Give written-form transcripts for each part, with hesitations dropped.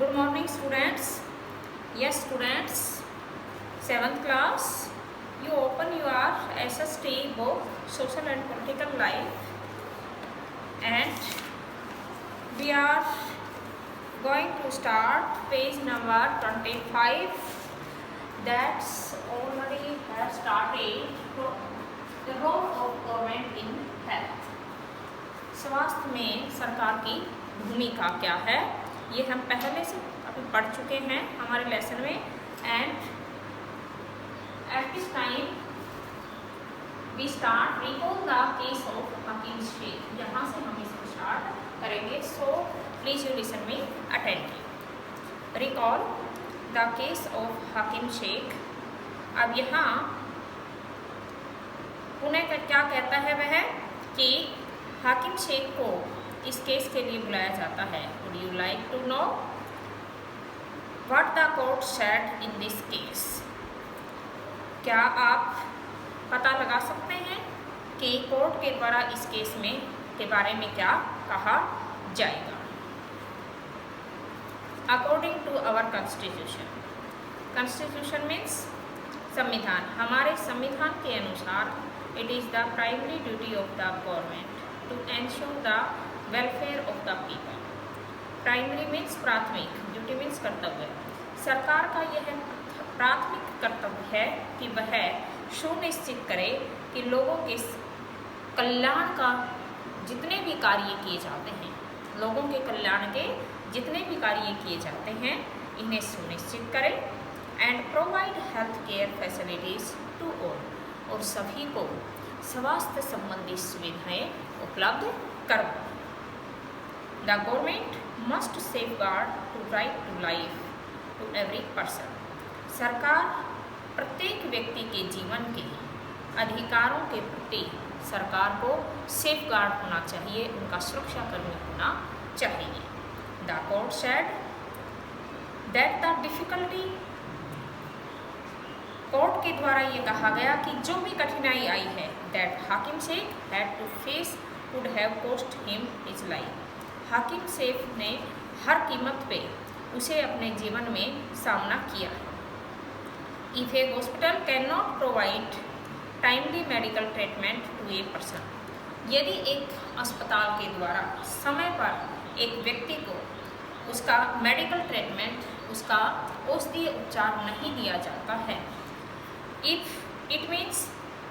Good morning students. Yes students, 7th class, you open your SST book Social and Political Life, and we are going to start page number 25. That's already has started the role of government in health. स्वास्थ्य में सरकार की भूमिका क्या है, ये हम पहले से अभी पढ़ चुके हैं हमारे लेसन में. And at this time we start recall the case of Hakim Sheikh. यहाँ से हम इसको स्टार्ट करेंगे. So please you listen me attentively. Recall the case of Hakim Sheikh. अब यहाँ पुणे का क्या कहता है वह कि हाकिम शेख को इस केस के लिए बुलाया जाता है. Would you like to know what the court said in this case? क्या आप पता लगा सकते हैं कि कोर्ट के द्वारा इस केस में के बारे में क्या कहा जाएगा? According to our constitution. Constitution means संविधान. हमारे संविधान के अनुसार it is the primary duty of the government to ensure the welfare of the people. Primary means प्राथमिक, ड्यूटी मीन्स कर्तव्य. सरकार का यह प्राथमिक कर्तव्य है कि वह सुनिश्चित करे कि लोगों के कल्याण का जितने भी कार्य किए जाते हैं, लोगों के कल्याण के जितने भी कार्य किए जाते हैं, इन्हें सुनिश्चित करें. And provide health care facilities to all. और सभी को स्वास्थ्य संबंधी सुविधाएं उपलब्ध करवाएं. The government must safeguard to right to life to every person. सरकार प्रत्येक व्यक्ति के जीवन के अधिकारों के प्रति सरकार को सेफगार्ड होना चाहिए, उनका सुरक्षा कर्मी होना चाहिए. The court said that the difficulty. Court के द्वारा ये कहा गया कि जो भी कठिनाई आई है, that Hakim Sheikh had to face would have cost him his life. Hakim Sheikh ने हर कीमत पे उसे अपने जीवन में सामना किया. If a hospital can not provide timely medical treatment to a person. यदि एक अस्पताल के द्वारा समय पर एक व्यक्ति को उसका मेडिकल ट्रीटमेंट, उसका औषधीय उपचार नहीं दिया जाता है, if it means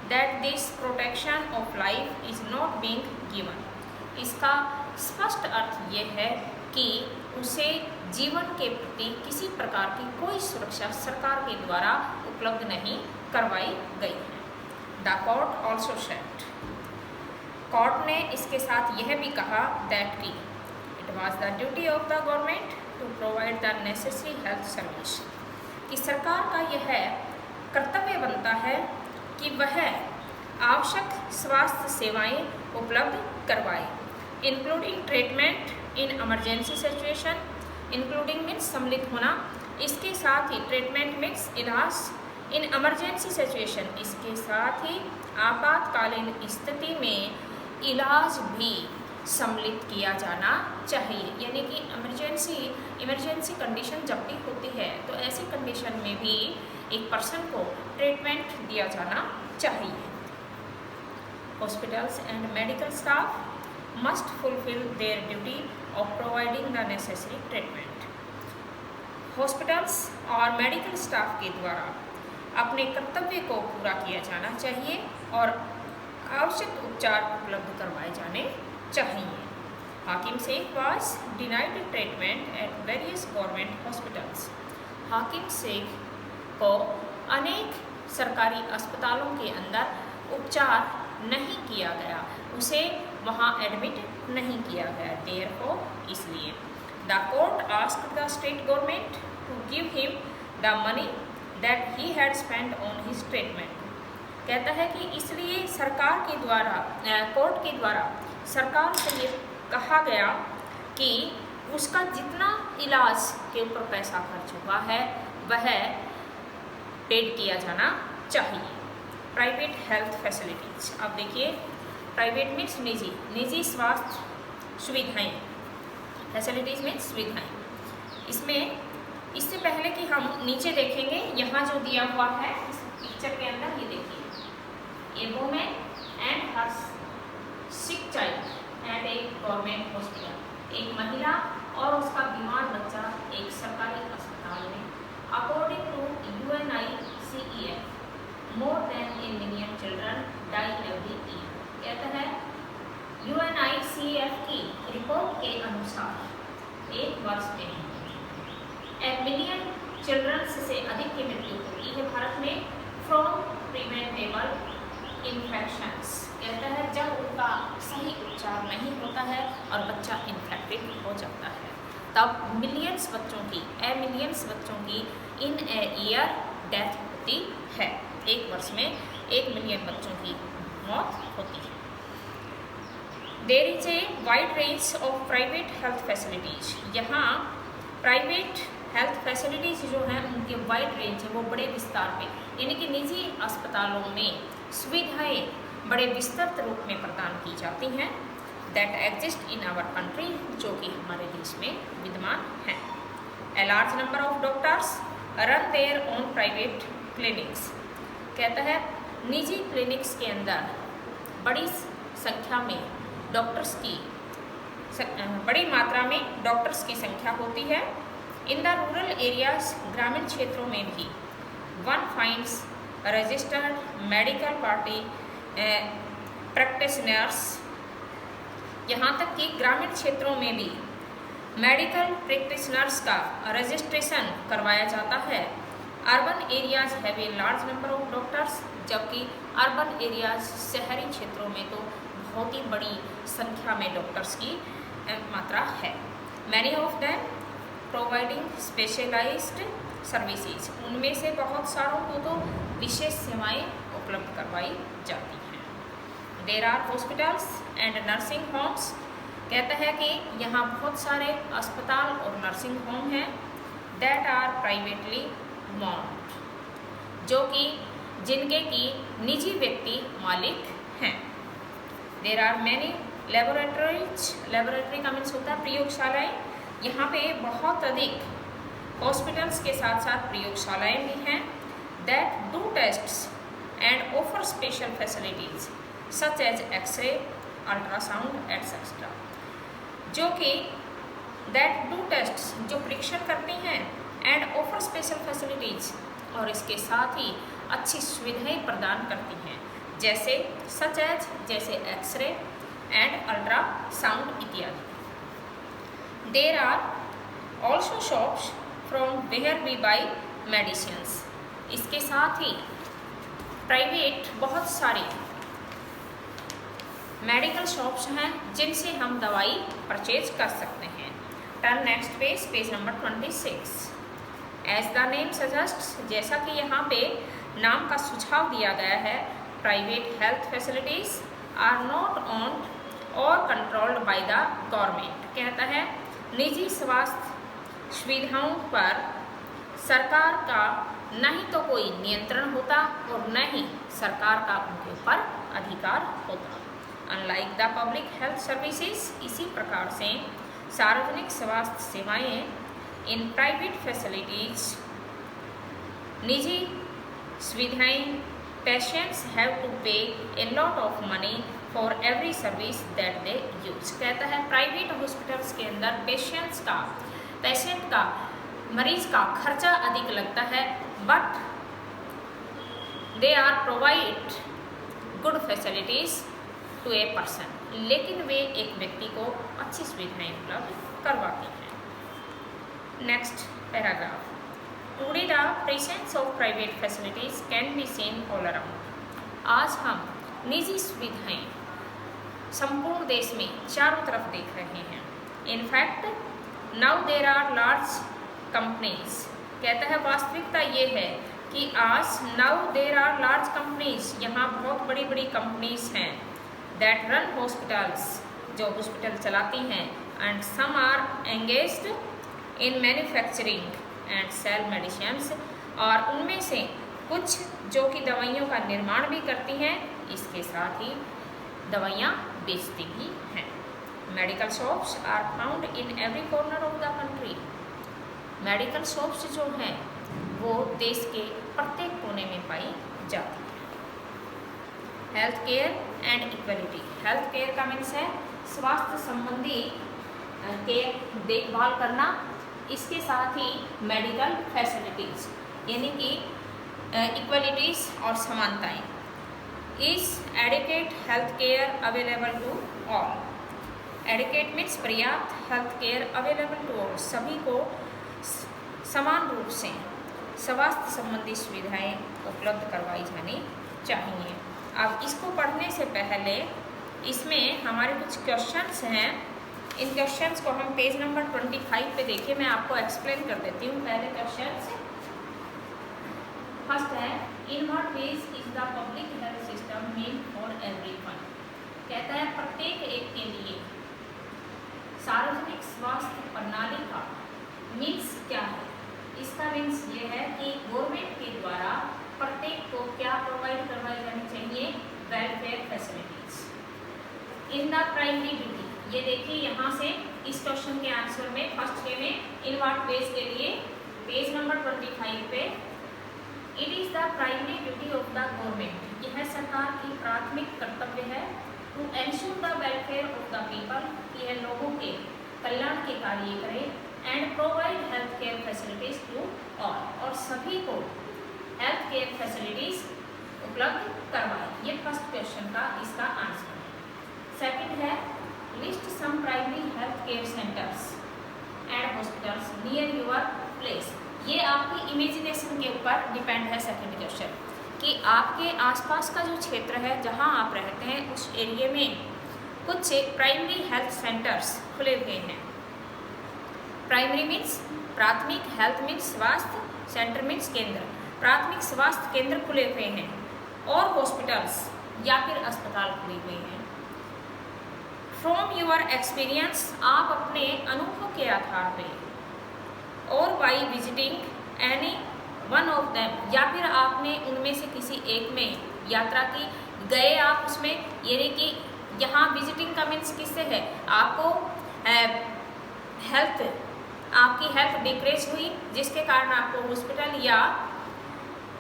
that this protection of life is not being given. इसका स्पष्ट अर्थ ये है कि उसे जीवन के प्रति किसी प्रकार की कोई सुरक्षा सरकार के द्वारा उपलब्ध नहीं करवाई गई है. The court also said. Court ने इसके साथ यह भी कहा दैट कि it was the duty of the government to provide the necessary health service. कि सरकार का यह कर्तव्य बनता है कि वह आवश्यक स्वास्थ्य सेवाएं उपलब्ध करवाए, including treatment in emergency situation. Including means सम्मिलित होना, इसके साथ ही ट्रीटमेंट मीन्स इलाज इन इमरजेंसी सिचुएशन. इसके साथ ही आपातकालीन स्थिति में इलाज भी सम्मिलित किया जाना चाहिए. यानी कि इमरजेंसी कंडीशन जब भी होती है तो ऐसी कंडीशन में भी एक पर्सन को ट्रीटमेंट दिया जाना चाहिए. Hospitals and medical staff must fulfil there duty of providing the necessary treatment. Hospitals और मेडिकल स्टाफ के द्वारा अपने कर्तव्य को पूरा किया जाना चाहिए और आवश्यक उपचार उपलब्ध करवाए जाने चाहिए. Hakim Sheikh was denied treatment at various government hospitals. Hakim Sheikh को अनेक सरकारी अस्पतालों के अंदर उपचार नहीं किया गया, उसे वहाँ एडमिट नहीं किया गया. देयरफॉर इसलिए the court asked the state government to give him the money that he had spent on his treatment. कहता है कि इसलिए सरकार के द्वारा कोर्ट के द्वारा सरकार से ये कहा गया कि उसका जितना इलाज के ऊपर पैसा खर्च हुआ है वह पेड किया जाना चाहिए. Private health facilities. अब देखिए, प्राइवेट मीन्स निजी स्वास्थ्य सुविधाएं. फैसिलिटीज़ मीन्स सुविधाएं. इसमें पहले कि हम नीचे देखेंगे, यहाँ जो दिया हुआ है इस पिक्चर के अंदर, ये देखिए, a women and her sick child at a government hospital. एक महिला और उसका बीमार बच्चा एक सरकारी अस्पताल में। According to UNICEF, more than a million children die every year. कहता है UNICEF की रिपोर्ट के अनुसार एक वर्ष में 1 मिलियन चिल्ड्रंस से अधिक की मृत्यु होती है भारत में फ्रॉम प्रिवेंटेबल इन्फेक्शंस। कहता है जब उनका सही उपचार नहीं होता है और बच्चा इन्फेक्टेड हो जाता है, तब मिलियंस बच्चों की इन ए ईयर डेथ होती है। एक वर्ष में 1 मिलियन बच्चों की मौत होती है। There is a wide range of private health facilities. यहाँ प्राइवेट हेल्थ फैसिलिटीज जो हैं उनके वाइड रेंज है, वो बड़े विस्तार पे, यानी कि निजी अस्पतालों में सुविधाएं बड़े विस्तृत रूप में प्रदान की जाती हैं। That exist in our country, जो कि हमारे देश में विद्यमान है। A large number of doctors run their own private clinics. कहता है निजी क्लिनिक्स के अंदर बड़ी संख्या में डॉक्टर्स की बड़ी मात्रा में डॉक्टर्स की संख्या होती है। इन द रूरल एरियाज, ग्रामीण क्षेत्रों में भी one finds registered medical practitioners. यहाँ तक कि ग्रामीण क्षेत्रों में भी मेडिकल प्रैक्टिशनर्स का रजिस्ट्रेशन करवाया जाता है। Urban areas have a large number of doctors, जबकि अर्बन एरियाज शहरी क्षेत्रों में तो बहुत ही बड़ी संख्या में डॉक्टर्स की मात्रा है। Many of them providing specialised services. उनमें से बहुत सारों को तो विशेष सेवाएं उपलब्ध करवाई जाती हैं। There are hospitals and nursing homes. कहता है कि यहाँ बहुत सारे अस्पताल और नर्सिंग होम हैं। दैट आर प्राइवेटली ओन्ड, जो कि जिनके की निजी व्यक्ति मालिक हैं। There are many laboratories. Laboratory का मीन्स होता है प्रयोगशालाएँ। यहाँ पे बहुत अधिक हॉस्पिटल्स के साथ साथ प्रयोगशालाएँ भी हैं। That do tests and offer special facilities such as X-ray, ultrasound etcetera. जो कि दैट डू टेस्ट्स, जो परीक्षण करती हैं, एंड ऑफर स्पेशल फैसिलिटीज, और इसके साथ ही अच्छी सुविधाएं प्रदान करती हैं, जैसे सच एज, जैसे एक्सरे एंड अल्ट्रासाउंड इत्यादि। There are also shops from where we buy medicines. इसके साथ ही प्राइवेट बहुत सारी मेडिकल शॉप्स हैं जिनसे हम दवाई परचेज कर सकते हैं। Turn next page, page number 26। As the name suggests, जैसा कि यहाँ पे नाम का सुझाव दिया गया है, private health facilities are not owned और कंट्रोल्ड बाय द गवर्नमेंट। कहता है निजी स्वास्थ्य सुविधाओं पर सरकार का न ही तो कोई नियंत्रण होता और न ही सरकार का उनके ऊपर अधिकार होता। Unlike the public health services, इसी प्रकार से सार्वजनिक स्वास्थ्य सेवाएं इन प्राइवेट फैसिलिटीज, निजी सुविधाएं, पेशेंट्स हैव टू पे a lot of money for every service that they use. कहता है प्राइवेट हॉस्पिटल्स के अंदर पेशेंट का मरीज का खर्चा अधिक लगता है, but they are provide good facilities to a person, लेकिन वे एक व्यक्ति को अच्छी सुविधाएं उपलब्ध करवाती हैं। Next paragraph. Today the presence of private facilities can be seen all around. आज हम निजी सुविधाएं संपूर्ण देश में चारों तरफ देख रहे हैं। In fact now there are large companies. कहता है वास्तविकता ये है कि आज now there are large companies, यहाँ बहुत बड़ी बड़ी कंपनीज हैं, दैट रन हॉस्पिटल्स, जो हॉस्पिटल चलाती हैं, and some are engaged in manufacturing and sale medicines, और उनमें से कुछ जो कि दवाइयों का निर्माण भी करती हैं, इसके साथ ही दवाइयाँ बेचती भी हैं। Medical shops are found in every corner of the country. Medical shops जो हैं वो देश के प्रत्येक कोने में पाई जाती है। Health care and equality. Health care का मीन्स है स्वास्थ्य संबंधी केयर, देखभाल करना, इसके साथ ही मेडिकल फैसिलिटीज यानी कि इक्वलिटीज और समानताएं। Is adequate health care available to all. Adequate means पर्याप्त, health care available to all सभी को समान रूप से स्वास्थ्य संबंधी सुविधाएं उपलब्ध करवाई जानी चाहिए। अब इसको पढ़ने से पहले इसमें हमारे कुछ क्वेश्चंस हैं। इन क्वेश्चंस को हम पेज नंबर 25 पे देखिए, मैं आपको एक्सप्लेन कर देती हूँ। पहले क्वेश्चन फर्स्ट है, in what ways is the public health system mean for everyone. कहता है प्रत्येक एक के लिए सार्वजनिक स्वास्थ्य प्रणाली का मीन्स क्या है। इसका मीन्स ये है कि गवर्नमेंट के द्वारा प्रत्येक को क्या प्रोवाइड करवाई जानी चाहिए, welfare facilities. In the primary duty, ये देखिए यहाँ से इस क्वेश्चन के आंसर में फर्स्ट के में इन व्हाट वेज के लिए पेज नंबर 25 पे, it is the primary duty of the government, यह सरकार की प्राथमिक कर्तव्य है, to ensure the welfare of the people, कि यह लोगों के कल्याण के कार्य करे, and provide health care facilities to all, और सभी को हेल्थ केयर फैसिलिटीज उपलब्ध करवाए। ये फर्स्ट क्वेश्चन का इसका आंसर है। सेकंड है, list some primary health care centres and hospitals near your place. ये आपकी इमेजिनेशन के ऊपर डिपेंड है सेकंड क्वेश्चन, कि आपके आसपास का जो क्षेत्र है जहां आप रहते हैं उस एरिया में कुछ प्राइमरी हेल्थ सेंटर्स खुले हुए हैं। प्राइमरी मीन्स प्राथमिक, हेल्थ मीन्स स्वास्थ्य, सेंटर मीन्स केंद्र, प्राथमिक स्वास्थ्य केंद्र खुले हुए हैं, और हॉस्पिटल्स या फिर अस्पताल खुले हुए हैं। फ्रॉम योर एक्सपीरियंस, आप अपने अनुभव के आधार पे, और by visiting any one of them, या फिर आपने उनमें से किसी एक में यात्रा की, गए आप उसमें, यानी कि यहाँ विजिटिंग का मीन्स किससे है, आपको हेल्थ, आपकी हेल्थ डिक्रीज हुई जिसके कारण आपको हॉस्पिटल या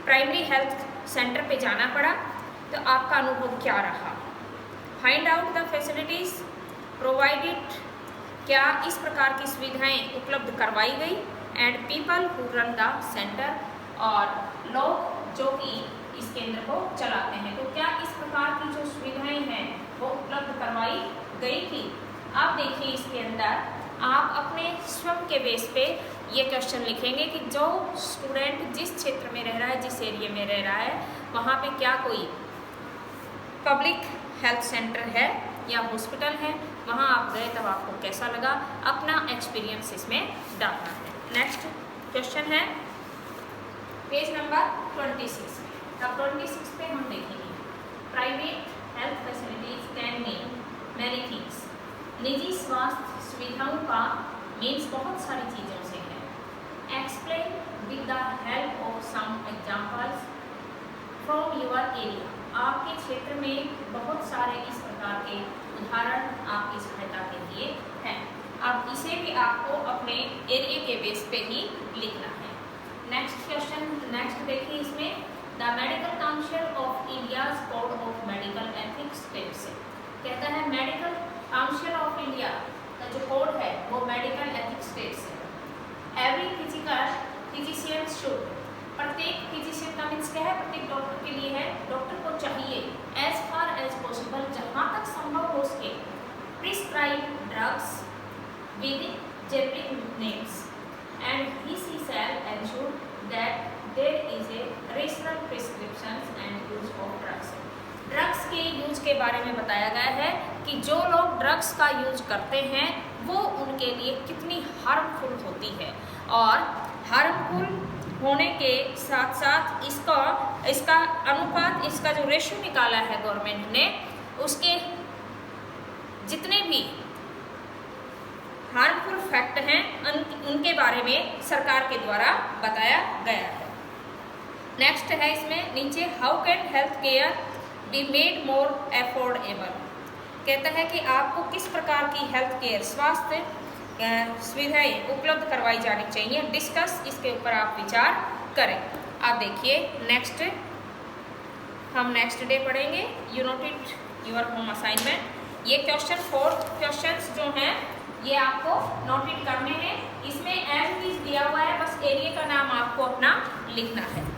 प्राइमरी हेल्थ सेंटर पे जाना पड़ा, तो आपका अनुभव क्या रहा। Find out the facilities provided, क्या इस प्रकार की सुविधाएं उपलब्ध करवाई गई, and people who run the centre, और लोग जो कि इस केंद्र को चलाते हैं, तो क्या इस प्रकार की जो सुविधाएं हैं वो उपलब्ध करवाई गई थी। अब देखिए इसके अंदर आप अपने स्वयं के बेस पे ये क्वेश्चन लिखेंगे कि जो स्टूडेंट जिस क्षेत्र में रह रहा है, जिस एरिया में रह रहा है, वहाँ पे क्या कोई पब्लिक हेल्थ सेंटर है या हॉस्पिटल है, वहाँ आप गए तब आपको कैसा लगा, अपना एक्सपीरियंस इसमें डालना है। नेक्स्ट क्वेश्चन है पेज नंबर 26। तब 26 पे हम देखेंगे private health facilities can mean many things. निजी स्वास्थ्य सुविधाओं का मीन्स बहुत सारी चीज़ों से है। Explain with the help of some examples from your area, आपके क्षेत्र में बहुत सारे इस प्रकार के उदाहरण आपकी सहायता के लिए हैं। अब इसे भी आपको अपने एरिया के बेस पे ही लिखना है। नेक्स्ट क्वेश्चन, नेक्स्ट देखिए इसमें the medical council of India's code of medical ethics states. कहता है मेडिकल काउंसिल ऑफ इंडिया का जो कोड है वो मेडिकल एथिक्स स्टेट्स है। एवरी फिजिशियन शुड, प्रत्येक फिजिशियन का मीन्स क्या है, प्रत्येक डॉक्टर के लिए है, डॉक्टर को चाहिए एज फार एज पॉसिबल, जहाँ तक संभव हो सके, prescribe drugs with generic names, and he shall ensure that there is a rational prescriptions and use of drugs। Drugs के यूज के बारे में बताया गया है कि जो लोग ड्रग्स का यूज करते हैं वो उनके लिए कितनी हार्मफुल होती है, और हार्मफुल होने के साथ साथ इसका अनुपात, इसका जो रेशियो निकाला है गवर्नमेंट ने, उसके जितने भी हार्मफुल फैक्ट हैं उनके बारे में सरकार के द्वारा बताया गया है। नेक्स्ट है इसमें नीचे how can health care be made more affordable. कहता है कि आपको किस प्रकार की हेल्थ केयर, स्वास्थ्य सुविधाएं उपलब्ध करवाई जानी चाहिए। डिस्कस, इसके ऊपर आप विचार करें। आप देखिए नेक्स्ट, हम नेक्स्ट डे पढ़ेंगे। You note it your home assignment. ये क्वेश्चन 4 क्वेश्चंस जो हैं ये आपको नोट इट करने हैं। इसमें एज इट इज दिया हुआ है, बस एरिया का नाम आपको अपना लिखना है।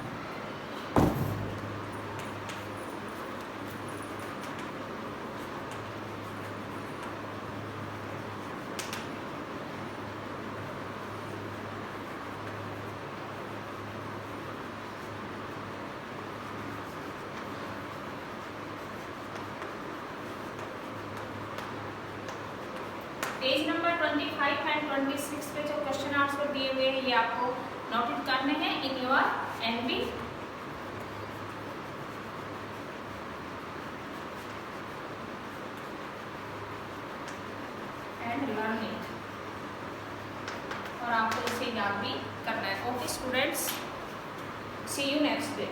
पेज नंबर 25 एंड 26 पे जो क्वेश्चन आंसर दिए हुए हैं ये आपको नोट इट करने हैं in your NB. And learn it, और आपको इसे याद भी करना है। Okay students, see you next day.